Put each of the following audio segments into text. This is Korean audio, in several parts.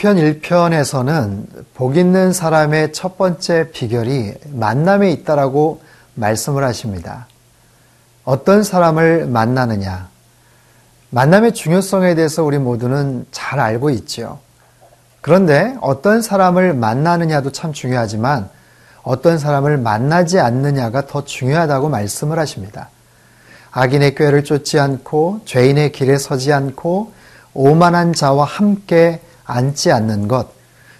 시편 1편에서는 복 있는 사람의 첫 번째 비결이 만남에 있다라고 말씀을 하십니다. 어떤 사람을 만나느냐? 만남의 중요성에 대해서 우리 모두는 잘 알고 있죠. 그런데 어떤 사람을 만나느냐도 참 중요하지만 어떤 사람을 만나지 않느냐가 더 중요하다고 말씀을 하십니다. 악인의 꾀를 쫓지 않고 죄인의 길에 서지 않고 오만한 자와 함께 앉지 않는 것,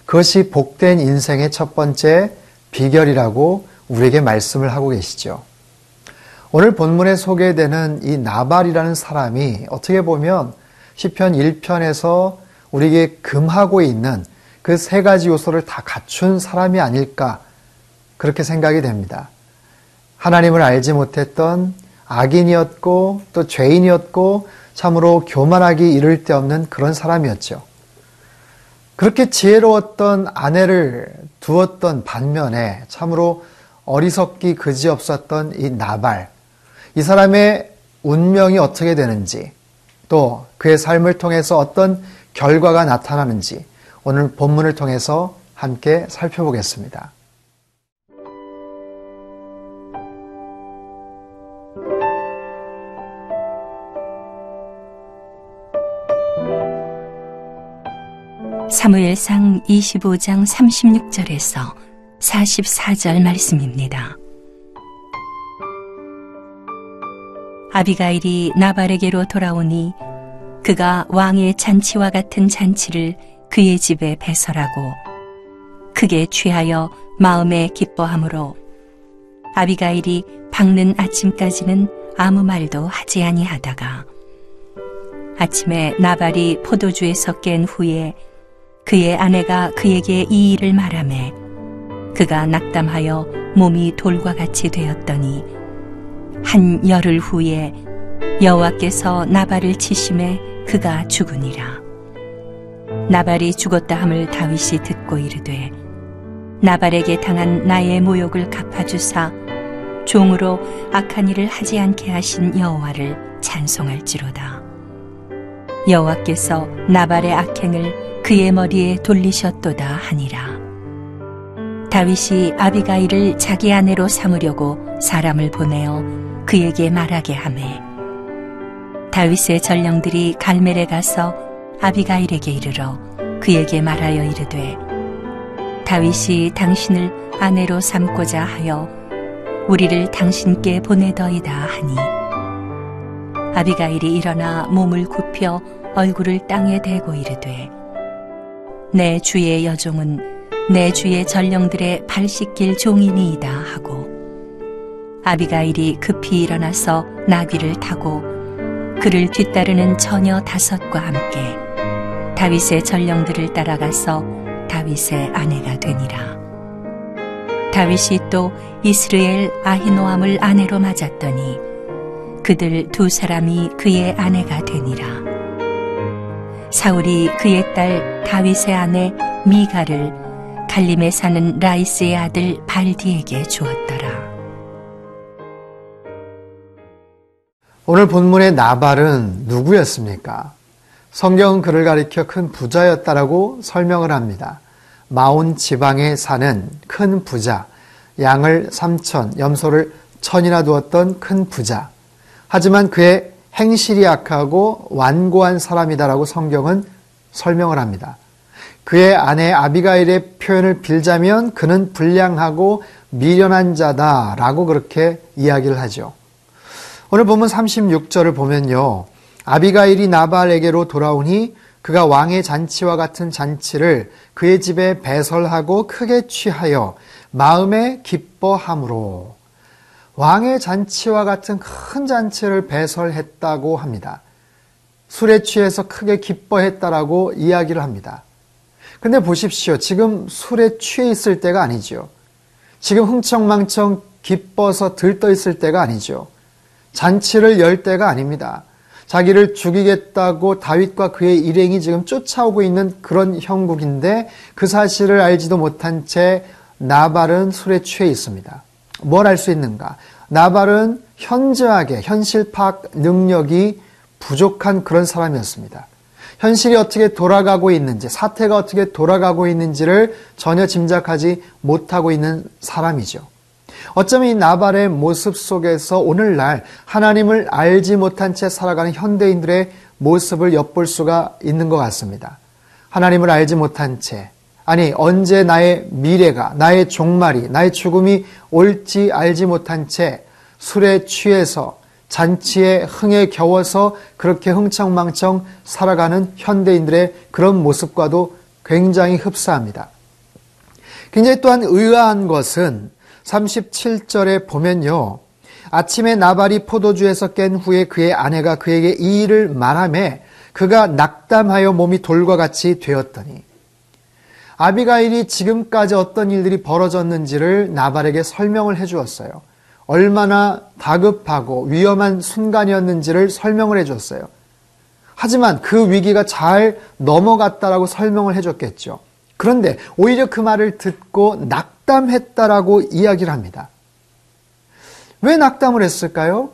그것이 복된 인생의 첫 번째 비결이라고 우리에게 말씀을 하고 계시죠. 오늘 본문에 소개되는 이 나발이라는 사람이 어떻게 보면 시편 1편에서 우리에게 금하고 있는 그 세 가지 요소를 다 갖춘 사람이 아닐까 그렇게 생각이 됩니다. 하나님을 알지 못했던 악인이었고 또 죄인이었고 참으로 교만하기 이를 데 없는 그런 사람이었죠. 그렇게 지혜로웠던 아내를 두었던 반면에 참으로 어리석기 그지없었던 이 나발, 이 사람의 운명이 어떻게 되는지 또 그의 삶을 통해서 어떤 결과가 나타나는지 오늘 본문을 통해서 함께 살펴보겠습니다. 사무엘상 25장 36절에서 44절 말씀입니다. 아비가일이 나발에게로 돌아오니 그가 왕의 잔치와 같은 잔치를 그의 집에 배설하고 크게 취하여 마음에 기뻐하므로 아비가일이 밝는 아침까지는 아무 말도 하지 아니하다가 아침에 나발이 포도주에서 깬 후에 그의 아내가 그에게 이 일을 말하매 그가 낙담하여 몸이 돌과 같이 되었더니 한 열흘 후에 여호와께서 나발을 치심에 그가 죽으니라. 나발이 죽었다 함을 다윗이 듣고 이르되 나발에게 당한 나의 모욕을 갚아주사 종으로 악한 일을 하지 않게 하신 여호와를 찬송할지로다. 여호와께서 나발의 악행을 그의 머리에 돌리셨도다 하니라. 다윗이 아비가일을 자기 아내로 삼으려고 사람을 보내어 그에게 말하게 하매 다윗의 전령들이 갈멜에 가서 아비가일에게 이르러 그에게 말하여 이르되 다윗이 당신을 아내로 삼고자 하여 우리를 당신께 보내더이다 하니 아비가일이 일어나 몸을 굽혀 얼굴을 땅에 대고 이르되 내 주의 여종은 내 주의 전령들의 발 씻길 종이니이다 하고 아비가일이 급히 일어나서 나귀를 타고 그를 뒤따르는 처녀 5과 함께 다윗의 전령들을 따라가서 다윗의 아내가 되니라. 다윗이 또 이스라엘 아히노암을 아내로 맞았더니 그들 2사람이 그의 아내가 되니라. 사울이 그의 딸 다윗의 아내 미갈을 갈림에 사는 라이스의 아들 발디에게 주었더라. 오늘 본문의 나발은 누구였습니까? 성경은 그를 가리켜 큰 부자였다라고 설명을 합니다. 마온 지방에 사는 큰 부자, 양을 3,000, 염소를 1,000이나 두었던 큰 부자. 하지만 그의 행실이 악하고 완고한 사람이다라고 성경은 설명을 합니다. 그의 아내 아비가일의 표현을 빌자면 그는 불량하고 미련한 자다라고 그렇게 이야기를 하죠. 오늘 본문 36절을 보면요. 아비가일이 나발에게로 돌아오니 그가 왕의 잔치와 같은 잔치를 그의 집에 배설하고 크게 취하여 마음에 기뻐함으로 왕의 잔치와 같은 큰 잔치를 배설했다고 합니다. 술에 취해서 크게 기뻐했다라고 이야기를 합니다. 근데 보십시오. 지금 술에 취해 있을 때가 아니죠. 지금 흥청망청 기뻐서 들떠 있을 때가 아니죠. 잔치를 열 때가 아닙니다. 자기를 죽이겠다고 다윗과 그의 일행이 지금 쫓아오고 있는 그런 형국인데 그 사실을 알지도 못한 채 나발은 술에 취해 있습니다. 뭘 알 수 있는가? 나발은 현저하게 현실 파악 능력이 부족한 그런 사람이었습니다. 현실이 어떻게 돌아가고 있는지, 사태가 어떻게 돌아가고 있는지를 전혀 짐작하지 못하고 있는 사람이죠. 어쩌면 이 나발의 모습 속에서 오늘날 하나님을 알지 못한 채 살아가는 현대인들의 모습을 엿볼 수가 있는 것 같습니다. 하나님을 알지 못한 채, 아니 언제 나의 미래가, 나의 종말이, 나의 죽음이 올지 알지 못한 채 술에 취해서 잔치에 흥에 겨워서 그렇게 흥청망청 살아가는 현대인들의 그런 모습과도 굉장히 흡사합니다. 굉장히 또한 의아한 것은 37절에 보면요. 아침에 나발이 포도주에서 깬 후에 그의 아내가 그에게 이 일을 말하매 그가 낙담하여 몸이 돌과 같이 되었더니, 아비가일이 지금까지 어떤 일들이 벌어졌는지를 나발에게 설명을 해 주었어요. 얼마나 다급하고 위험한 순간이었는지를 설명을 해 줬어요. 하지만 그 위기가 잘 넘어갔다라고 설명을 해 줬겠죠. 그런데 오히려 그 말을 듣고 낙담했다라고 이야기를 합니다. 왜 낙담을 했을까요?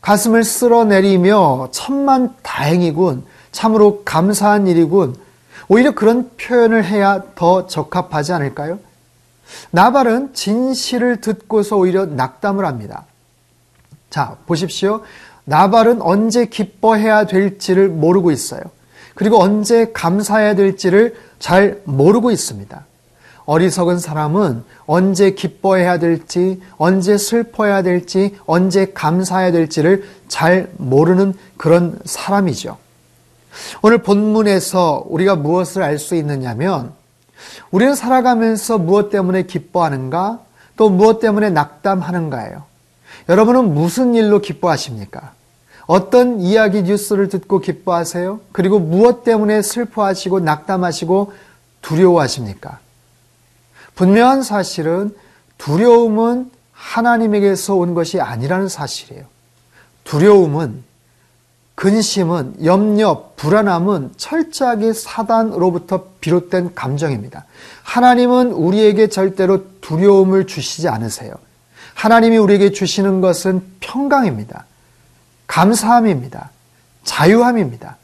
가슴을 쓸어내리며 천만 다행이군, 참으로 감사한 일이군, 오히려 그런 표현을 해야 더 적합하지 않을까요? 나발은 진실을 듣고서 오히려 낙담을 합니다. 자, 보십시오. 나발은 언제 기뻐해야 될지를 모르고 있어요. 그리고 언제 감사해야 될지를 잘 모르고 있습니다. 어리석은 사람은 언제 기뻐해야 될지, 언제 슬퍼해야 될지, 언제 감사해야 될지를 잘 모르는 그런 사람이죠. 오늘 본문에서 우리가 무엇을 알 수 있느냐면, 우리는 살아가면서 무엇 때문에 기뻐하는가, 또 무엇 때문에 낙담하는가예요. 여러분은 무슨 일로 기뻐하십니까? 어떤 이야기 뉴스를 듣고 기뻐하세요? 그리고 무엇 때문에 슬퍼하시고 낙담하시고 두려워하십니까? 분명한 사실은 두려움은 하나님에게서 온 것이 아니라는 사실이에요. 두려움은, 근심은, 염려, 불안함은 철저하게 사단으로부터 비롯된 감정입니다. 하나님은 우리에게 절대로 두려움을 주시지 않으세요. 하나님이 우리에게 주시는 것은 평강입니다. 감사함입니다. 자유함입니다.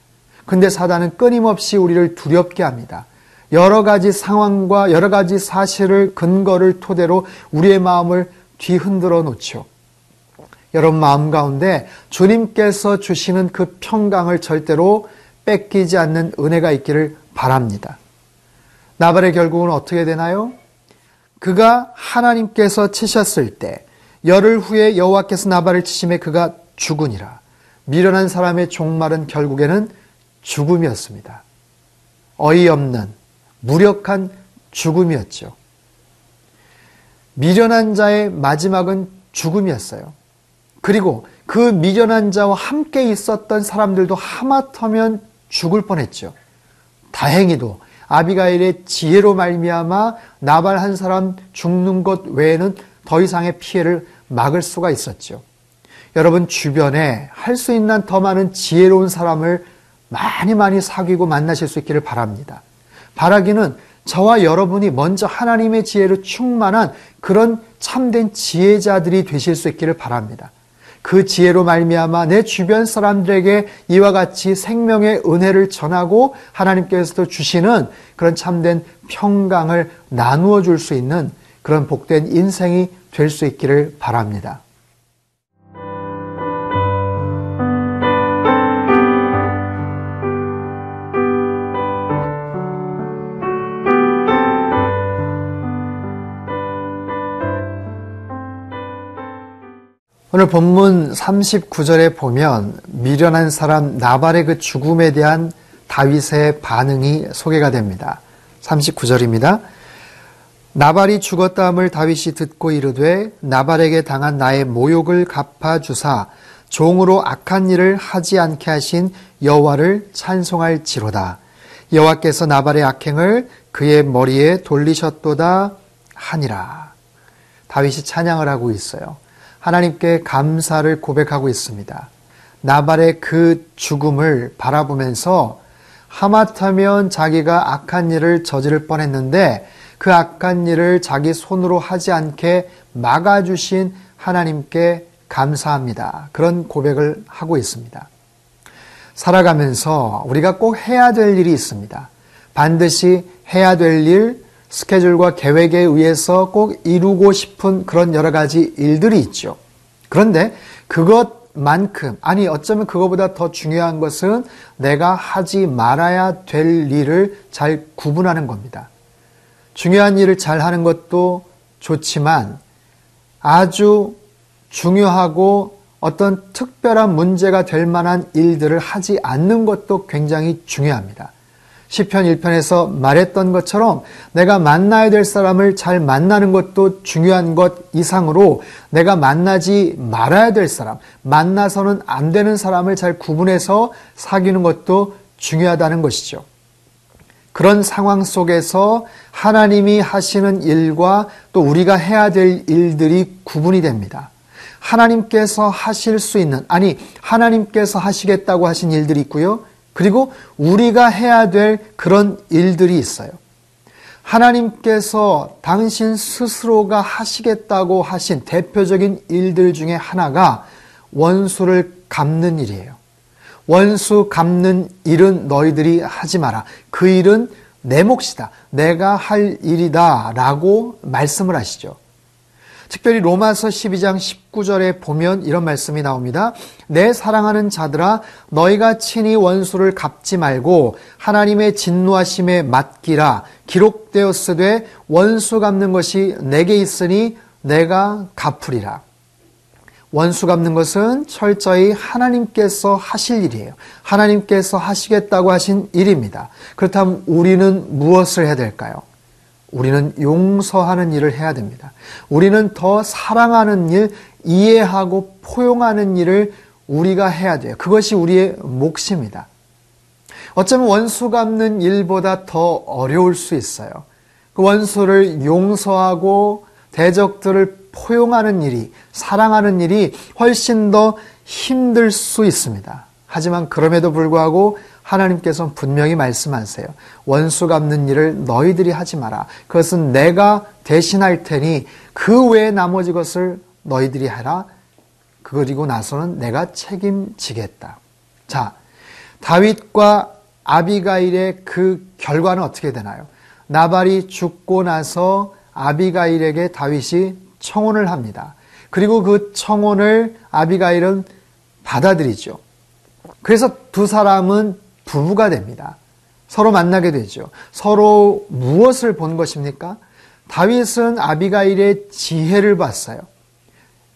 근데 사단은 끊임없이 우리를 두렵게 합니다. 여러 가지 상황과 여러 가지 사실을 근거를 토대로 우리의 마음을 뒤흔들어 놓죠. 여러분 마음 가운데 주님께서 주시는 그 평강을 절대로 뺏기지 않는 은혜가 있기를 바랍니다. 나발의 결국은 어떻게 되나요? 그가 하나님께서 치셨을 때 열흘 후에 여호와께서 나발을 치심에 그가 죽으니라. 미련한 사람의 종말은 결국에는 죽음이었습니다. 어이없는 무력한 죽음이었죠. 미련한 자의 마지막은 죽음이었어요. 그리고 그 미련한 자와 함께 있었던 사람들도 하마터면 죽을 뻔했죠. 다행히도 아비가일의 지혜로 말미암아 나발 한 사람 죽는 것 외에는 더 이상의 피해를 막을 수가 있었죠. 여러분 주변에 할 수 있는 더 많은 지혜로운 사람을 많이 사귀고 만나실 수 있기를 바랍니다. 바라기는 저와 여러분이 먼저 하나님의 지혜로 충만한 그런 참된 지혜자들이 되실 수 있기를 바랍니다. 그 지혜로 말미암아 내 주변 사람들에게 이와 같이 생명의 은혜를 전하고 하나님께서도 주시는 그런 참된 평강을 나누어 줄 수 있는 그런 복된 인생이 될 수 있기를 바랍니다. 오늘 본문 39절에 보면 미련한 사람 나발의 그 죽음에 대한 다윗의 반응이 소개가 됩니다. 39절입니다. 나발이 죽었다함을 다윗이 듣고 이르되 나발에게 당한 나의 모욕을 갚아주사 종으로 악한 일을 하지 않게 하신 여호와를 찬송할지로다. 여호와께서 나발의 악행을 그의 머리에 돌리셨도다 하니라. 다윗이 찬양을 하고 있어요. 하나님께 감사를 고백하고 있습니다. 나발의 그 죽음을 바라보면서 하마터면 자기가 악한 일을 저지를 뻔했는데 그 악한 일을 자기 손으로 하지 않게 막아주신 하나님께 감사합니다. 그런 고백을 하고 있습니다. 살아가면서 우리가 꼭 해야 될 일이 있습니다. 반드시 해야 될 일, 스케줄과 계획에 의해서 꼭 이루고 싶은 그런 여러 가지 일들이 있죠. 그런데 그것만큼, 아니 어쩌면 그것보다 더 중요한 것은 내가 하지 말아야 될 일을 잘 구분하는 겁니다. 중요한 일을 잘 하는 것도 좋지만 아주 중요하고 어떤 특별한 문제가 될 만한 일들을 하지 않는 것도 굉장히 중요합니다. 시편 1편에서 말했던 것처럼 내가 만나야 될 사람을 잘 만나는 것도 중요한 것 이상으로 내가 만나지 말아야 될 사람, 만나서는 안 되는 사람을 잘 구분해서 사귀는 것도 중요하다는 것이죠. 그런 상황 속에서 하나님이 하시는 일과 또 우리가 해야 될 일들이 구분이 됩니다. 하나님께서 하실 수 있는, 아니 하나님께서 하시겠다고 하신 일들이 있고요. 그리고 우리가 해야 될 그런 일들이 있어요. 하나님께서 당신 스스로가 하시겠다고 하신 대표적인 일들 중에 하나가 원수를 갚는 일이에요. 원수 갚는 일은 너희들이 하지 마라. 그 일은 내 몫이다. 내가 할 일이다 라고 말씀을 하시죠. 특별히 로마서 12장 19절에 보면 이런 말씀이 나옵니다. 내 사랑하는 자들아 너희가 친히 원수를 갚지 말고 하나님의 진노하심에 맡기라. 기록되었으되 원수 갚는 것이 내게 있으니 내가 갚으리라. 원수 갚는 것은 철저히 하나님께서 하실 일이에요. 하나님께서 하시겠다고 하신 일입니다. 그렇다면 우리는 무엇을 해야 될까요? 우리는 용서하는 일을 해야 됩니다. 우리는 더 사랑하는 일, 이해하고 포용하는 일을 우리가 해야 돼요. 그것이 우리의 몫입니다. 어쩌면 원수 갚는 일보다 더 어려울 수 있어요. 그 원수를 용서하고 대적들을 포용하는 일이, 사랑하는 일이 훨씬 더 힘들 수 있습니다. 하지만 그럼에도 불구하고 하나님께서는 분명히 말씀하세요. 원수 갚는 일을 너희들이 하지 마라. 그것은 내가 대신할 테니 그 외에 나머지 것을 너희들이 하라. 그리고 나서는 내가 책임지겠다. 자, 다윗과 아비가일의 그 결과는 어떻게 되나요? 나발이 죽고 나서 아비가일에게 다윗이 청혼을 합니다. 그리고 그 청혼을 아비가일은 받아들이죠. 그래서 두 사람은 부부가 됩니다. 서로 만나게 되죠. 서로 무엇을 본 것입니까? 다윗은 아비가일의 지혜를 봤어요.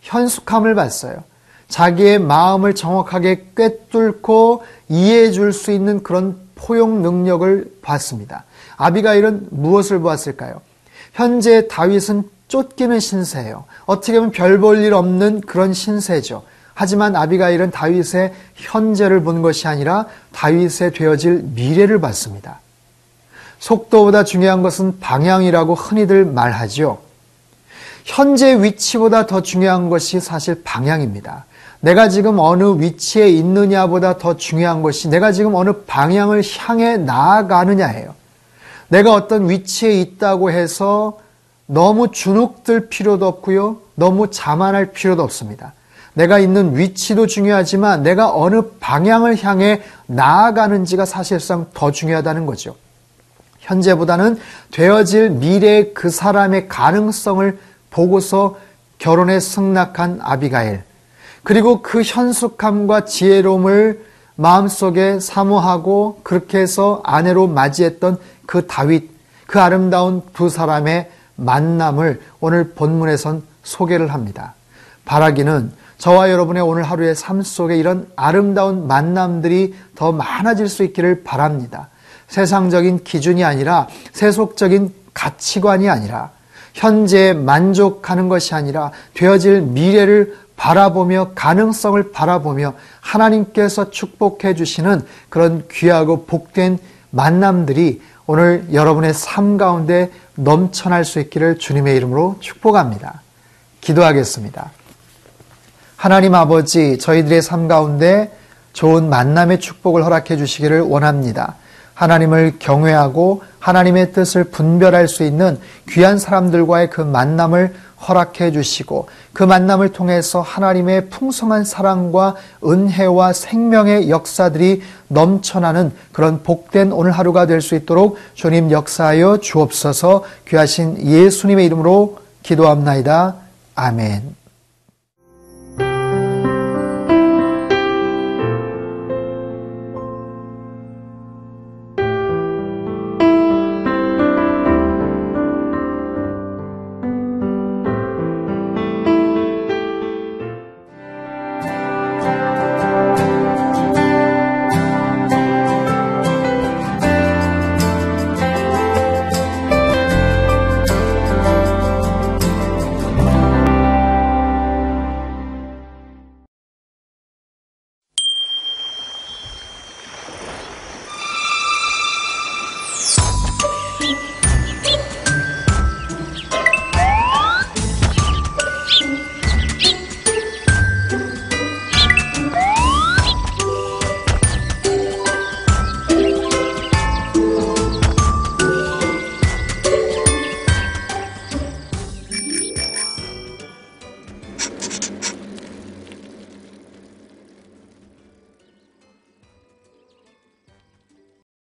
현숙함을 봤어요. 자기의 마음을 정확하게 꿰뚫고 이해해 줄 수 있는 그런 포용 능력을 봤습니다. 아비가일은 무엇을 보았을까요? 현재 다윗은 쫓기는 신세예요. 어떻게 보면 별 볼 일 없는 그런 신세죠. 하지만 아비가일은 다윗의 현재를 본 것이 아니라 다윗의 되어질 미래를 봤습니다. 속도보다 중요한 것은 방향이라고 흔히들 말하죠. 현재 위치보다 더 중요한 것이 사실 방향입니다. 내가 지금 어느 위치에 있느냐보다 더 중요한 것이 내가 지금 어느 방향을 향해 나아가느냐예요. 내가 어떤 위치에 있다고 해서 너무 주눅들 필요도 없고요. 너무 자만할 필요도 없습니다. 내가 있는 위치도 중요하지만 내가 어느 방향을 향해 나아가는지가 사실상 더 중요하다는 거죠. 현재보다는 되어질 미래의 그 사람의 가능성을 보고서 결혼에 승낙한 아비가일, 그리고 그 현숙함과 지혜로움을 마음속에 사모하고 그렇게 해서 아내로 맞이했던 그 다윗, 그 아름다운 두 사람의 만남을 오늘 본문에선 소개를 합니다. 바라기는 저와 여러분의 오늘 하루의 삶 속에 이런 아름다운 만남들이 더 많아질 수 있기를 바랍니다. 세상적인 기준이 아니라 세속적인 가치관이 아니라 현재에 만족하는 것이 아니라 되어질 미래를 바라보며 가능성을 바라보며 하나님께서 축복해 주시는 그런 귀하고 복된 만남들이 오늘 여러분의 삶 가운데 넘쳐날 수 있기를 주님의 이름으로 축복합니다. 기도하겠습니다. 하나님 아버지, 저희들의 삶 가운데 좋은 만남의 축복을 허락해 주시기를 원합니다. 하나님을 경외하고 하나님의 뜻을 분별할 수 있는 귀한 사람들과의 그 만남을 허락해 주시고 그 만남을 통해서 하나님의 풍성한 사랑과 은혜와 생명의 역사들이 넘쳐나는 그런 복된 오늘 하루가 될 수 있도록 주님 역사하여 주옵소서. 귀하신 예수님의 이름으로 기도합나이다. 아멘.